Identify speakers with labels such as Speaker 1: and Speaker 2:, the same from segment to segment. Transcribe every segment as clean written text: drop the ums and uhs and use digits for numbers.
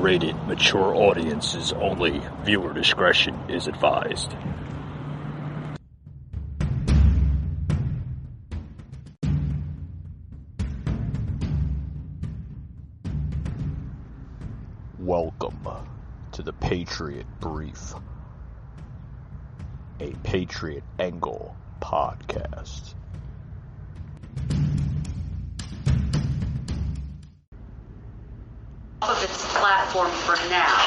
Speaker 1: rated mature audiences only. Viewer discretion is advised. Welcome to the Patriot Brief, a Patriot Angle podcast.
Speaker 2: Of its platform for now,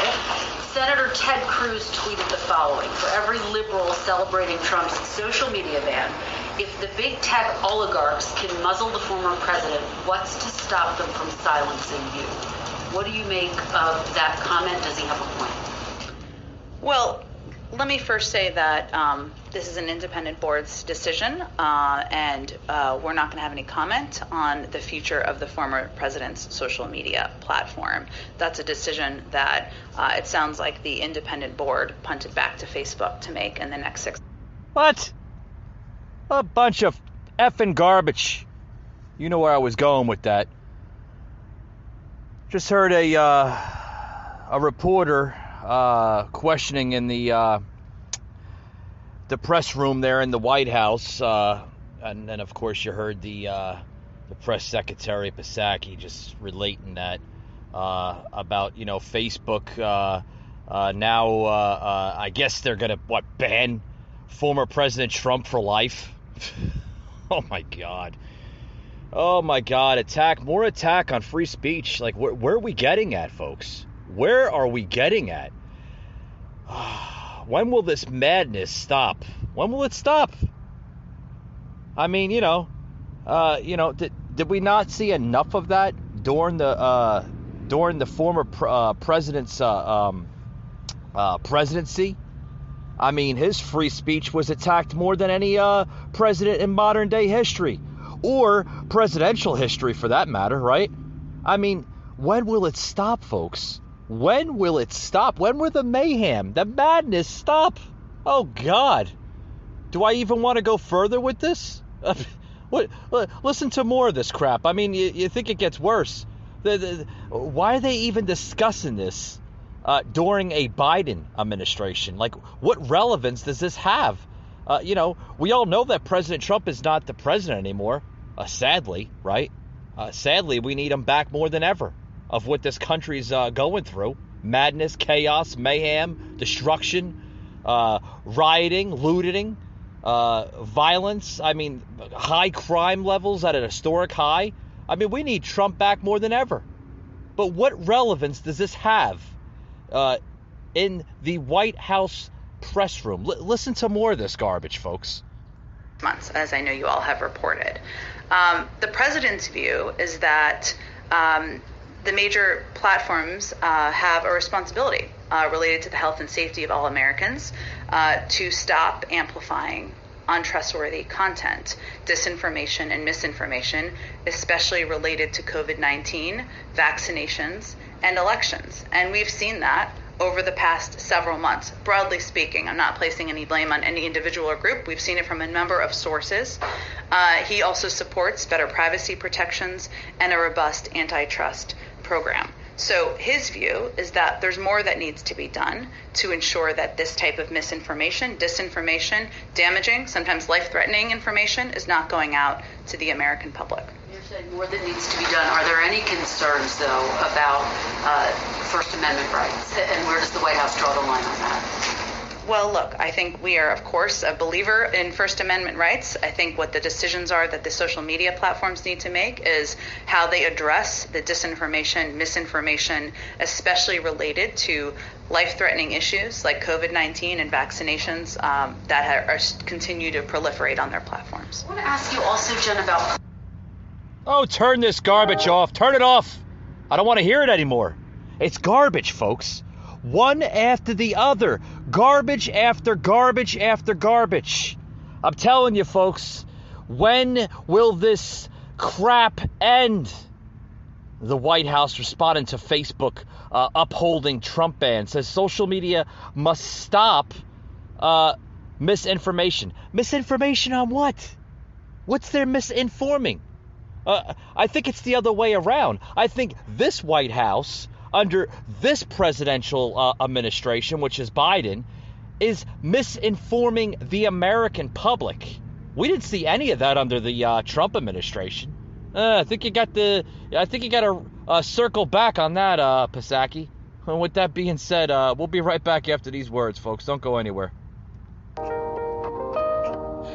Speaker 2: Senator Ted Cruz tweeted the following: for every liberal celebrating Trump's social media ban, if the big tech oligarchs can muzzle the former president, what's to stop them from silencing you? What do you make of that comment? Does he have a point?
Speaker 3: Well, let me first say that this is an independent board's decision, and we're not going to have any comment on the future of the former president's social media platform. That's a decision that it sounds like the independent board punted back to Facebook to make in the next 6 months.
Speaker 4: What? A bunch of effing garbage. You know where I was going with that. Just heard a reporter questioning in the press room there in the White House, and then of course you heard the press secretary Psaki just relating that about Facebook now I guess they're gonna ban former President Trump for life. Oh my God, more attack on free speech. Like where are we getting at, folks? Where are we getting at? When will this madness stop? When will it stop? I mean, did we not see enough of that during the former president's presidency? I mean, his free speech was attacked more than any president in modern day history, or presidential history for that matter, right? I mean, when will it stop, folks? When will it stop? When will the mayhem, the madness stop? Oh, God. Do I even want to go further with this? Listen to more of this crap. I mean, you think it gets worse. Why are they even discussing this during a Biden administration? Like, what relevance does this have? We all know that President Trump is not the president anymore, sadly, right? Sadly, we need him back more than ever. Of what this country's going through. Madness, chaos, mayhem, destruction, rioting, looting, violence. I mean, high crime levels at an historic high. I mean, we need Trump back more than ever. But what relevance does this have in the White House press room? Listen to more of this garbage, folks.
Speaker 3: Months, as I know you all have reported. The president's view is that the major platforms have a responsibility related to the health and safety of all Americans to stop amplifying untrustworthy content, disinformation and misinformation, especially related to COVID-19, vaccinations, and elections. And we've seen that over the past several months. Broadly speaking, I'm not placing any blame on any individual or group. We've seen it from a number of sources. He also supports better privacy protections and a robust antitrust program. So his view is that there's more that needs to be done to ensure that this type of misinformation, disinformation, damaging, sometimes life-threatening information is not going out to the American public.
Speaker 2: You're saying more that needs to be done. Are there any concerns, though, about First Amendment rights? And where does the White House draw the line on that?
Speaker 3: Well, look, I think we are, of course, a believer in First Amendment rights. I think what the decisions are that the social media platforms need to make is how they address the disinformation, misinformation, especially related to life-threatening issues like COVID-19 and vaccinations that continue to proliferate on their platforms.
Speaker 2: I want to ask you also, Jen, about...
Speaker 4: Oh, turn this garbage off. Turn it off. I don't want to hear it anymore. It's garbage, folks. One after the other. Garbage after garbage after garbage. I'm telling you, folks, when will this crap end? The White House responding to Facebook upholding Trump ban says social media must stop misinformation. Misinformation on what? What's there misinforming? I think it's the other way around. I think this White House under this presidential administration, which is Biden, is misinforming the American public. We didn't see any of that under the Trump administration. I think you got to circle back on that, Psaki. And with that being said, we'll be right back after these words, folks. Don't go anywhere.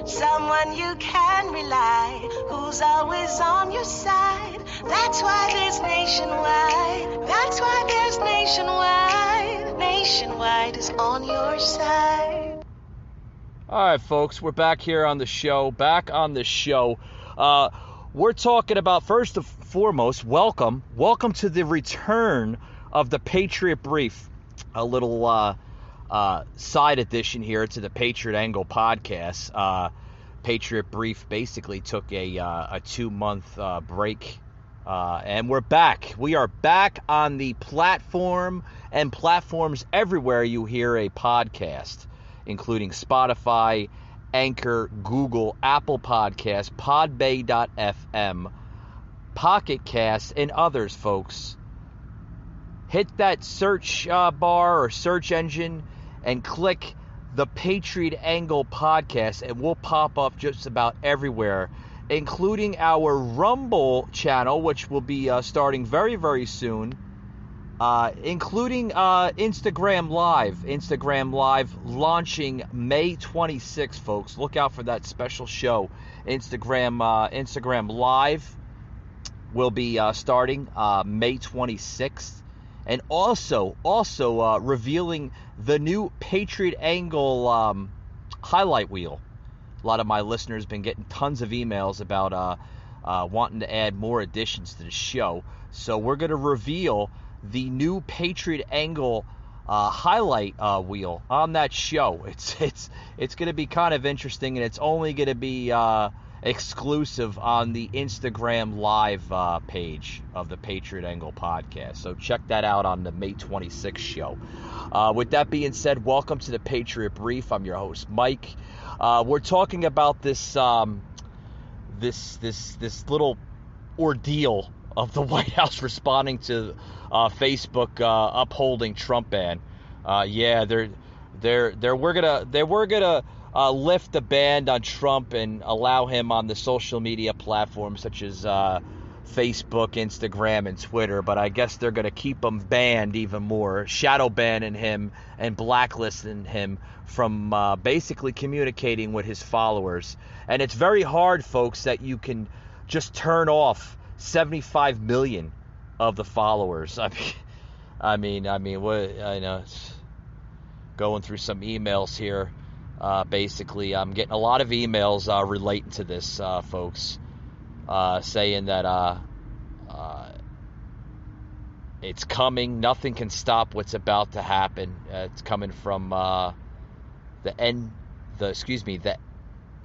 Speaker 5: Someone you can rely, who's always on your side. That's why there's Nationwide. That's why there's Nationwide. Nationwide is on your side.
Speaker 4: All right, folks, we're back here on the show. We're talking about, first and foremost, welcome to the return of the Patriot Brief, a little side addition here to the Patriot Angle podcast. Patriot Brief basically took a 2-month break, and we're back. We are back on the platform and platforms everywhere you hear a podcast, including Spotify, Anchor, Google, Apple Podcasts, Podbay.fm, Pocket Cast, and others, folks. Hit that search bar or search engine and click the Patriot Angle podcast, and we'll pop up just about everywhere, including our Rumble channel, which will be starting very, very soon, including Instagram Live launching May 26th, folks. Look out for that special show. Instagram Live will be starting May 26th. And also revealing the new Patriot Angle highlight wheel. A lot of my listeners have been getting tons of emails about wanting to add more additions to the show. So we're going to reveal the new Patriot Angle highlight wheel on that show. It's going to be kind of interesting, and it's only going to be exclusive on the Instagram Live page of the Patriot Angle podcast. So check that out on the May 26th show. With that being said, welcome to the Patriot Brief. I'm your host, Mike. We're talking about this little ordeal of the White House responding to Facebook upholding Trump ban. We're gonna lift the ban on Trump and allow him on the social media platforms such as Facebook, Instagram, and Twitter, but I guess they're going to keep him banned even more, shadow banning him and blacklisting him from basically communicating with his followers. And it's very hard, folks, that you can just turn off 75 million of the followers. I mean, what I know, it's going through some emails here. Basically, I'm getting a lot of emails relating to this, folks, saying that it's coming. Nothing can stop what's about to happen. It's coming from the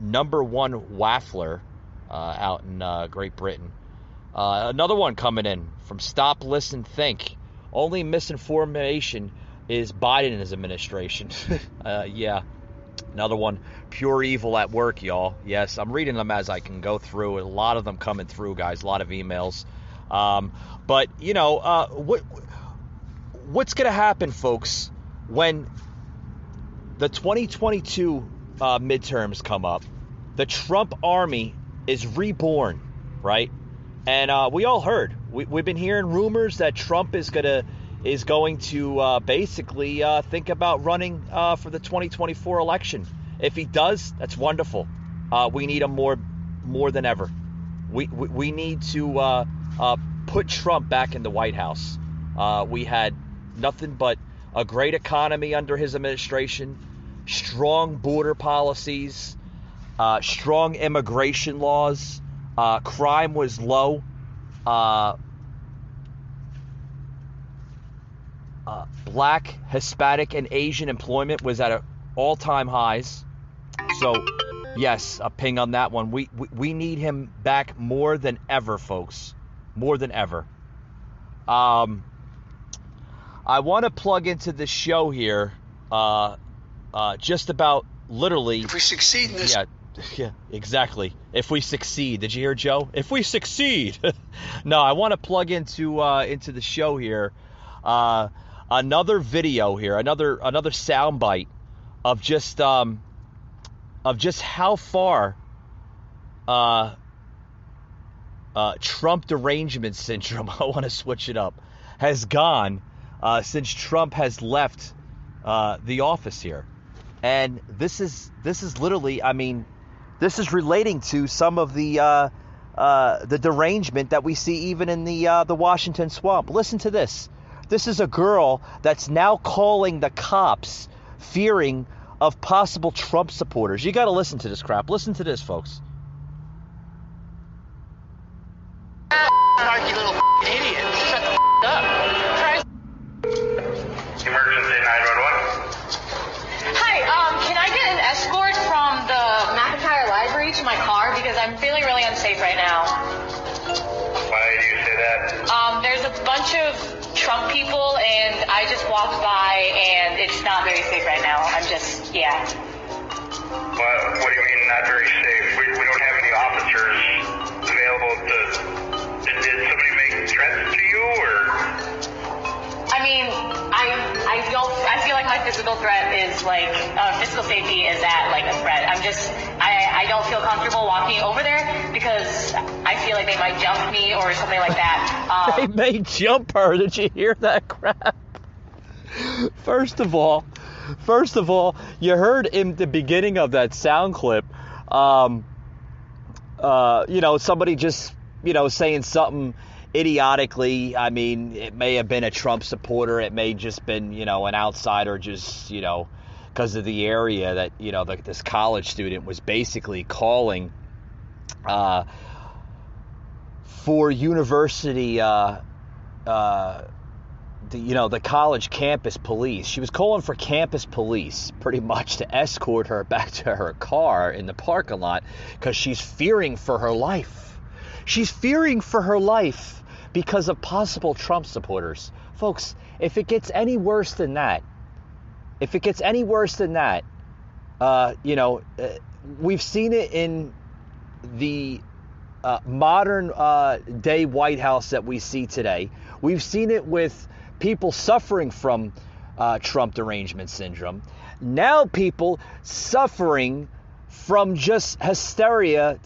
Speaker 4: number one waffler out in Great Britain. Another one coming in from Stop, Listen, Think. Only misinformation is Biden and his administration. Yeah. Another one, pure evil at work, y'all. Yes, I'm reading them as I can go through. A lot of them coming through, guys. A lot of emails. But, you know, what's going to happen, folks, when the 2022 midterms come up? The Trump army is reborn, right? And we all heard. We've been hearing rumors that Trump is going to basically think about running for the 2024 election. If he does, that's wonderful. We need him more than ever. We need to put Trump back in the White House. We had nothing but a great economy under his administration, strong border policies, strong immigration laws, crime was low. Black, Hispanic, and Asian employment was at all-time highs. So, yes, a ping on that one. We need him back more than ever, folks. More than ever. I want to plug into the show here just about literally...
Speaker 6: If we succeed in this...
Speaker 4: Yeah, exactly. If we succeed. Did you hear, Joe? If we succeed. No, I want to plug into the show here Another video here, another soundbite of just how far Trump derangement syndrome, I want to switch it up, has gone since Trump has left the office here. And this is literally, I mean, this is relating to some of the derangement that we see even in the Washington swamp. Listen to this. This is a girl that's now calling the cops, fearing of possible Trump supporters. You got to listen to this crap. Listen to this, folks.
Speaker 6: Snarky little idiot. Shut the up.
Speaker 7: Emergency 911.
Speaker 8: Hi, can I get an escort from the McIntyre Library to my car? Because I'm feeling really unsafe right now.
Speaker 7: Why do you say that?
Speaker 8: There's a bunch of Trump people, and I just walked by, and it's not very safe right now. I'm just, yeah.
Speaker 7: What do you mean not very safe? We don't have any officers available to... Did somebody make threats to you, or...
Speaker 8: I mean, I feel like my physical threat is like, physical safety is at like a threat. I don't feel comfortable walking over there because I feel like they might jump me or something like that.
Speaker 4: They may jump her. Did you hear that crap? First of all, you heard in the beginning of that sound clip, somebody just, saying something idiotically. I mean, it may have been a Trump supporter. It may just been, an outsider just, because of the area that, this college student was basically calling for university, the college campus police. She was calling for campus police pretty much to escort her back to her car in the parking lot because she's fearing for her life. She's fearing for her life because of possible Trump supporters. Folks, if it gets any worse than that, we've seen it in the modern day White House that we see today. We've seen it with people suffering from Trump derangement syndrome. Now people suffering from just hysteria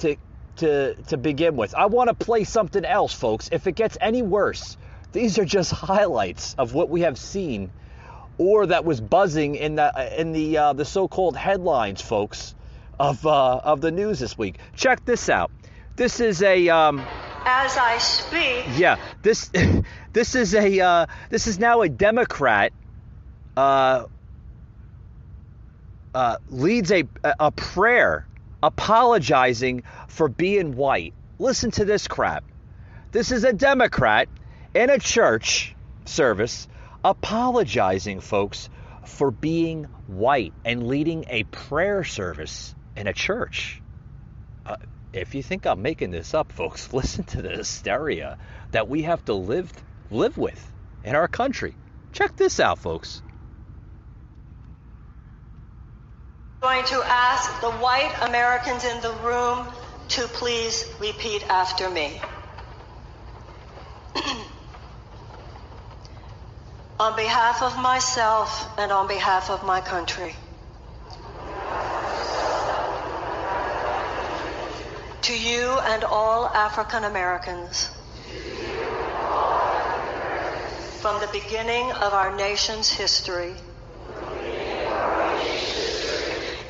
Speaker 4: to begin with. I want to play something else, folks. If it gets any worse, these are just highlights of what we have seen or that was buzzing in the so-called headlines, folks, of the news this week. Check this out. This is a
Speaker 5: As I speak.
Speaker 4: Yeah, this is now a Democrat leads a prayer apologizing for being white. Listen to this crap. This is a Democrat in a church service apologizing, folks, for being white and leading a prayer service in a church. If you think I'm making this up, folks, listen to the hysteria that we have to live with in our country. Check this out, folks.
Speaker 5: I'm going to ask the white Americans in the room to please repeat after me. On behalf of myself and on behalf of my country, to you and all African Americans, from the beginning of our nation's history,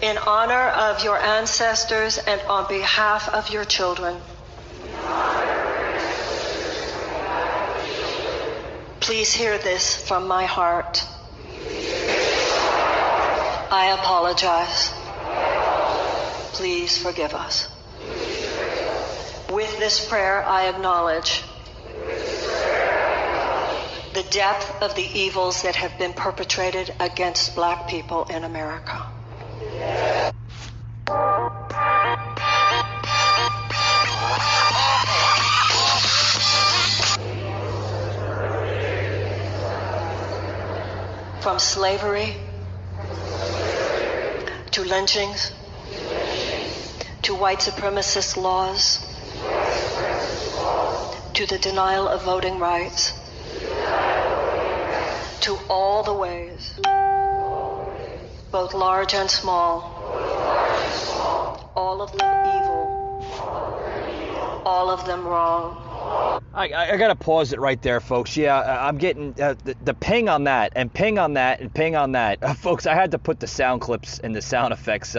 Speaker 5: in honor of your ancestors and on behalf of your children, please hear this from my heart. I apologize. Please forgive us. With this prayer, I acknowledge the depth of the evils that have been perpetrated against Black people in America. From slavery to lynchings to white supremacist laws to the denial of voting rights
Speaker 9: to all the ways, both large and small, all of them evil, all of them wrong.
Speaker 4: I got to pause it right there, folks. Yeah, I'm getting the ping on that and ping on that and ping on that. Folks, I had to put the sound clips and the sound effects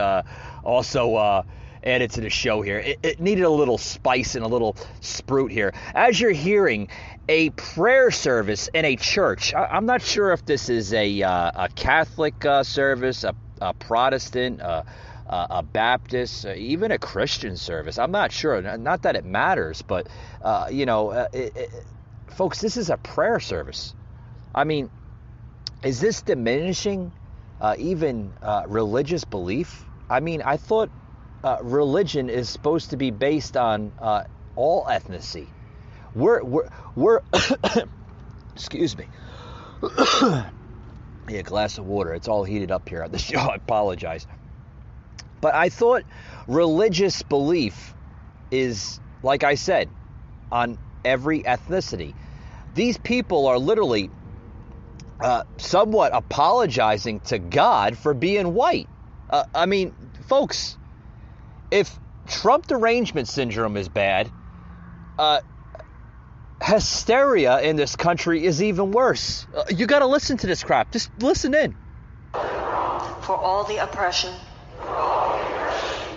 Speaker 4: also added to the show here. It needed a little spice and a little sprout here. As you're hearing a prayer service in a church, I'm not sure if this is a Catholic service, a Protestant, a Baptist, even a Christian service. I'm not sure. Not that it matters, but, folks, this is a prayer service. I mean, is this diminishing even religious belief? I mean, I thought religion is supposed to be based on all ethnicity. We're excuse me. Yeah, a glass of water. It's all heated up here on the show. I apologize. But I thought religious belief is, like I said, on every ethnicity. These people are literally somewhat apologizing to God for being white. I mean, folks, if Trump derangement syndrome is bad, hysteria in this country is even worse. You got to listen to this crap. Just listen in.
Speaker 9: For all the oppression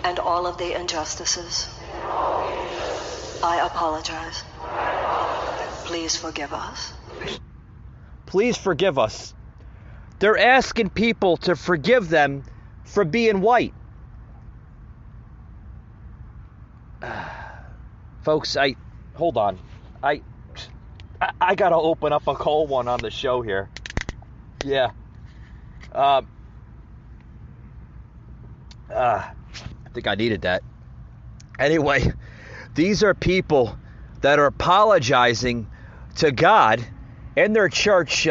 Speaker 9: and all of the injustices, I apologize. Please forgive us.
Speaker 4: Please forgive us. They're asking people to forgive them for being white. Folks, hold on. I gotta open up a cold one on the show here. Yeah. I think I needed that. Anyway, these are people that are apologizing to God in their church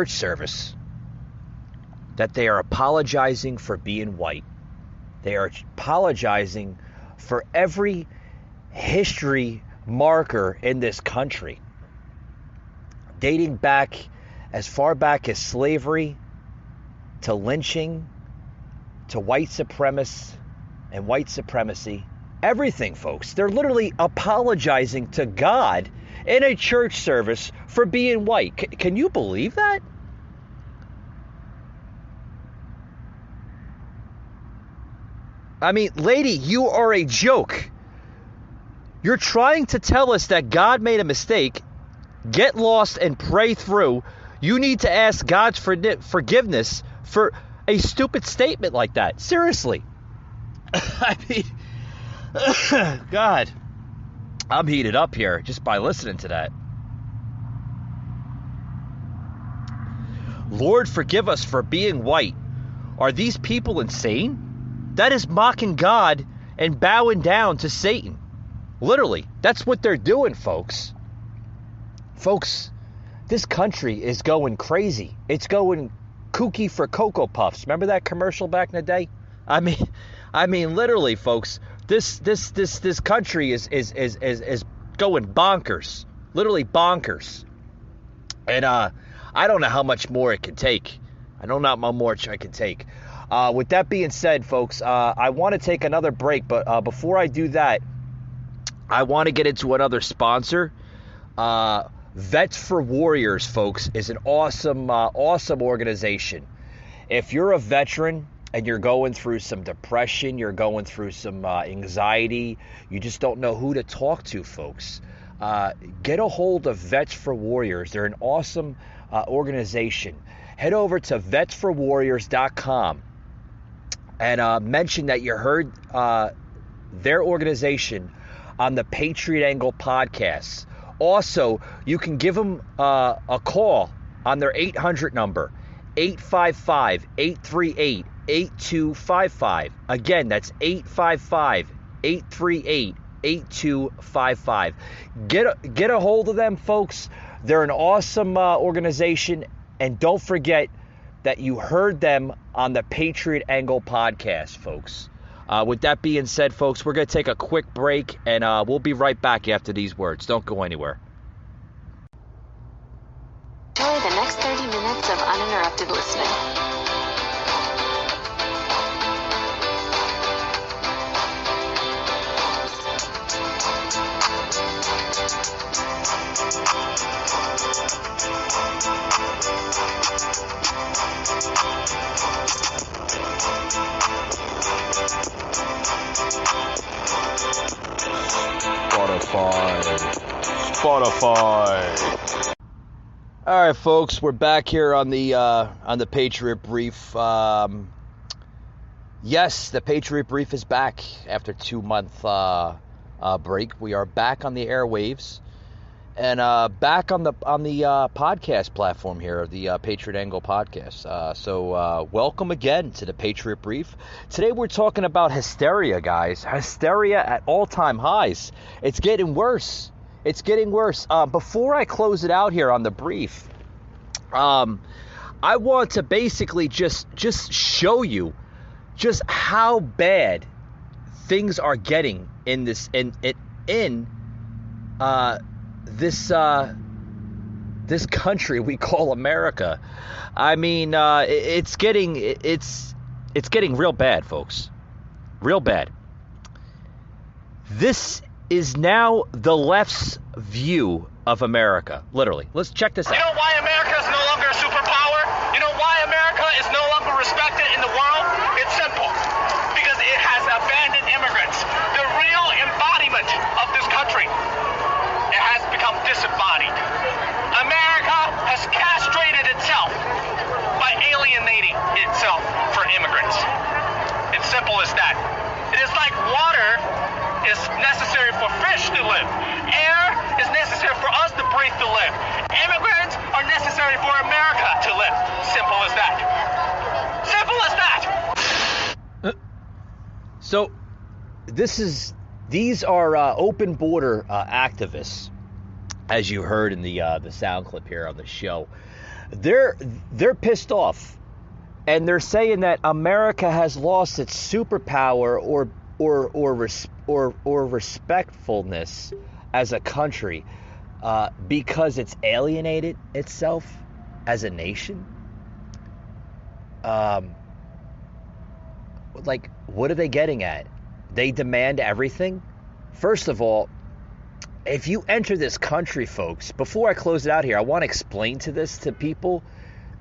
Speaker 4: service, that they are apologizing for being white. They are apologizing for every history marker in this country, dating back as far back as slavery, to lynching, to white supremacists and white supremacy. Everything, folks. They're literally apologizing to God in a church service for being white. Can you believe that? I mean, lady, you are a joke. You're trying to tell us that God made a mistake. Get lost and pray through. You need to ask God's forgiveness for a stupid statement like that. Seriously. I mean, God, I'm heated up here just by listening to that. Lord, forgive us for being white. Are these people insane? That is mocking God and bowing down to Satan. Literally, that's what they're doing, folks. Folks, this country is going crazy. It's going kooky for Cocoa Puffs. Remember that commercial back in the day? I mean, literally, folks. This country is going bonkers. Literally bonkers. And I don't know how much more it can take. I don't know how much I can take. With that being said, folks, I want to take another break, but before I do that, I want to get into another sponsor. Vets for Warriors, folks, is an awesome organization. If you're a veteran and you're going through some depression, you're going through some anxiety, you just don't know who to talk to, folks, get a hold of Vets for Warriors. They're an awesome organization. Head over to vetsforwarriors.com and mention that you heard their organization on the Patriot Angle podcast. Also, you can give them a call on their 800 number, 855-838-8255. Again, that's 855-838-8255. Get a hold of them, folks. They're an awesome organization. And don't forget that you heard them on the Patriot Angle podcast, folks. With that being said, folks, we're going to take a quick break, and we'll be right back after these words. Don't go anywhere.
Speaker 9: distracted listening.
Speaker 4: Spotify. All right, folks, we're back here on the Patriot Brief. Yes, the Patriot Brief is back after 2-month break. We are back on the airwaves and back on the podcast platform here, the Patriot Angle podcast. So welcome again to the Patriot Brief. Today we're talking about hysteria, guys. Hysteria at all-time highs. It's getting worse. It's getting worse. Before I close it out here on the brief, I want to basically just show you just how bad things are getting in this this country we call America. I mean, it's getting real bad, folks. Real bad. This is now the left's view of America. Literally. Let's check this out.
Speaker 6: You know why America is no longer a superpower? You know why America is no longer respected in the world? It's simple. Because it has abandoned immigrants. The real embodiment of this country. It has become disembodied. America has castrated itself by alienating itself for immigrants. It's simple as that. It is like water is necessary for fish to live. Air is necessary for us to breathe to live. Immigrants are necessary for America to live. Simple as that. Simple as that.
Speaker 4: So these are open border activists, as you heard in the sound clip here on the show. They're pissed off, and they're saying that America has lost its superpower or respectfulness as a country because it's alienated itself as a nation. Like, what are they getting at? They demand everything. First of all, if you enter this country, folks, before I close it out here, I want to explain to people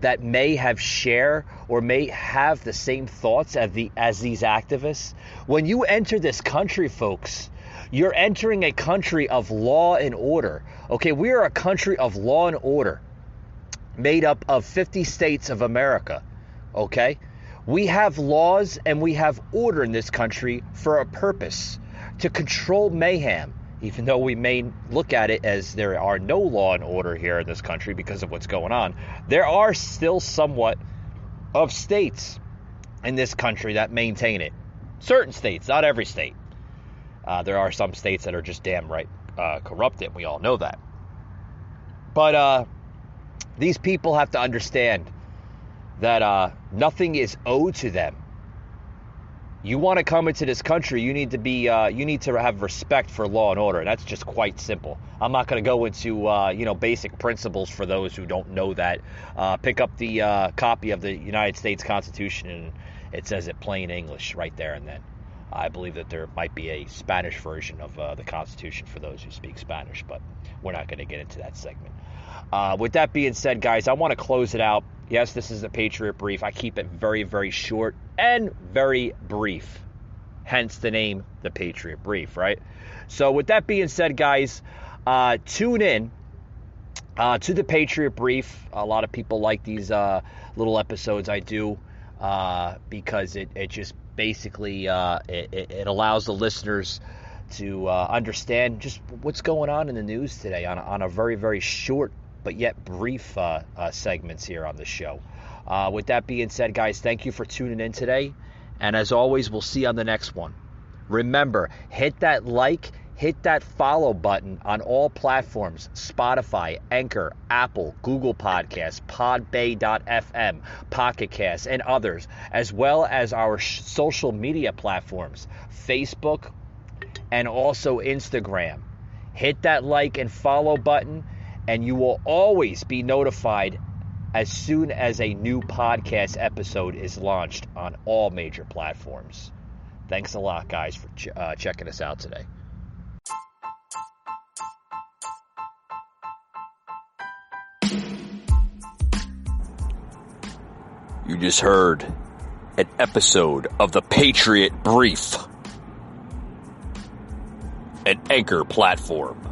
Speaker 4: that may share or may have the same thoughts as these activists. When you enter this country, folks, you're entering a country of law and order. Okay, we are a country of law and order made up of 50 states of America. Okay? We have laws and we have order in this country for a purpose, to control mayhem. Even though we may look at it as there are no law and order here in this country because of what's going on, there are still somewhat of states in this country that maintain it. Certain states, not every state. There are some states that are just damn right corrupted. We all know that. But these people have to understand that nothing is owed to them. You want to come into this country, you need to have respect for law and order. That's just quite simple. I'm not going to go into basic principles for those who don't know that. Pick up the copy of the United States Constitution, and it says it plain English right there and then. I believe that there might be a Spanish version of the Constitution for those who speak Spanish, but we're not going to get into that segment. With that being said, guys, I want to close it out. Yes, this is the Patriot Brief. I keep it very, very short and very brief. Hence the name, the Patriot Brief, right? So with that being said, guys, tune in to the Patriot Brief. A lot of people like these little episodes I do because it just basically it allows the listeners to understand just what's going on in the news today on a very, very short but yet brief segments here on the show. With that being said, guys, thank you for tuning in today. And as always, we'll see you on the next one. Remember, hit that like, hit that follow button on all platforms: Spotify, Anchor, Apple, Google Podcasts, Podbay.fm, Pocket Casts, and others, as well as our social media platforms, Facebook and also Instagram. Hit that like and follow button, and you will always be notified as soon as a new podcast episode is launched on all major platforms. Thanks a lot, guys, for checking us out today.
Speaker 1: You just heard an episode of the Patriot Brief, an Anchor platform.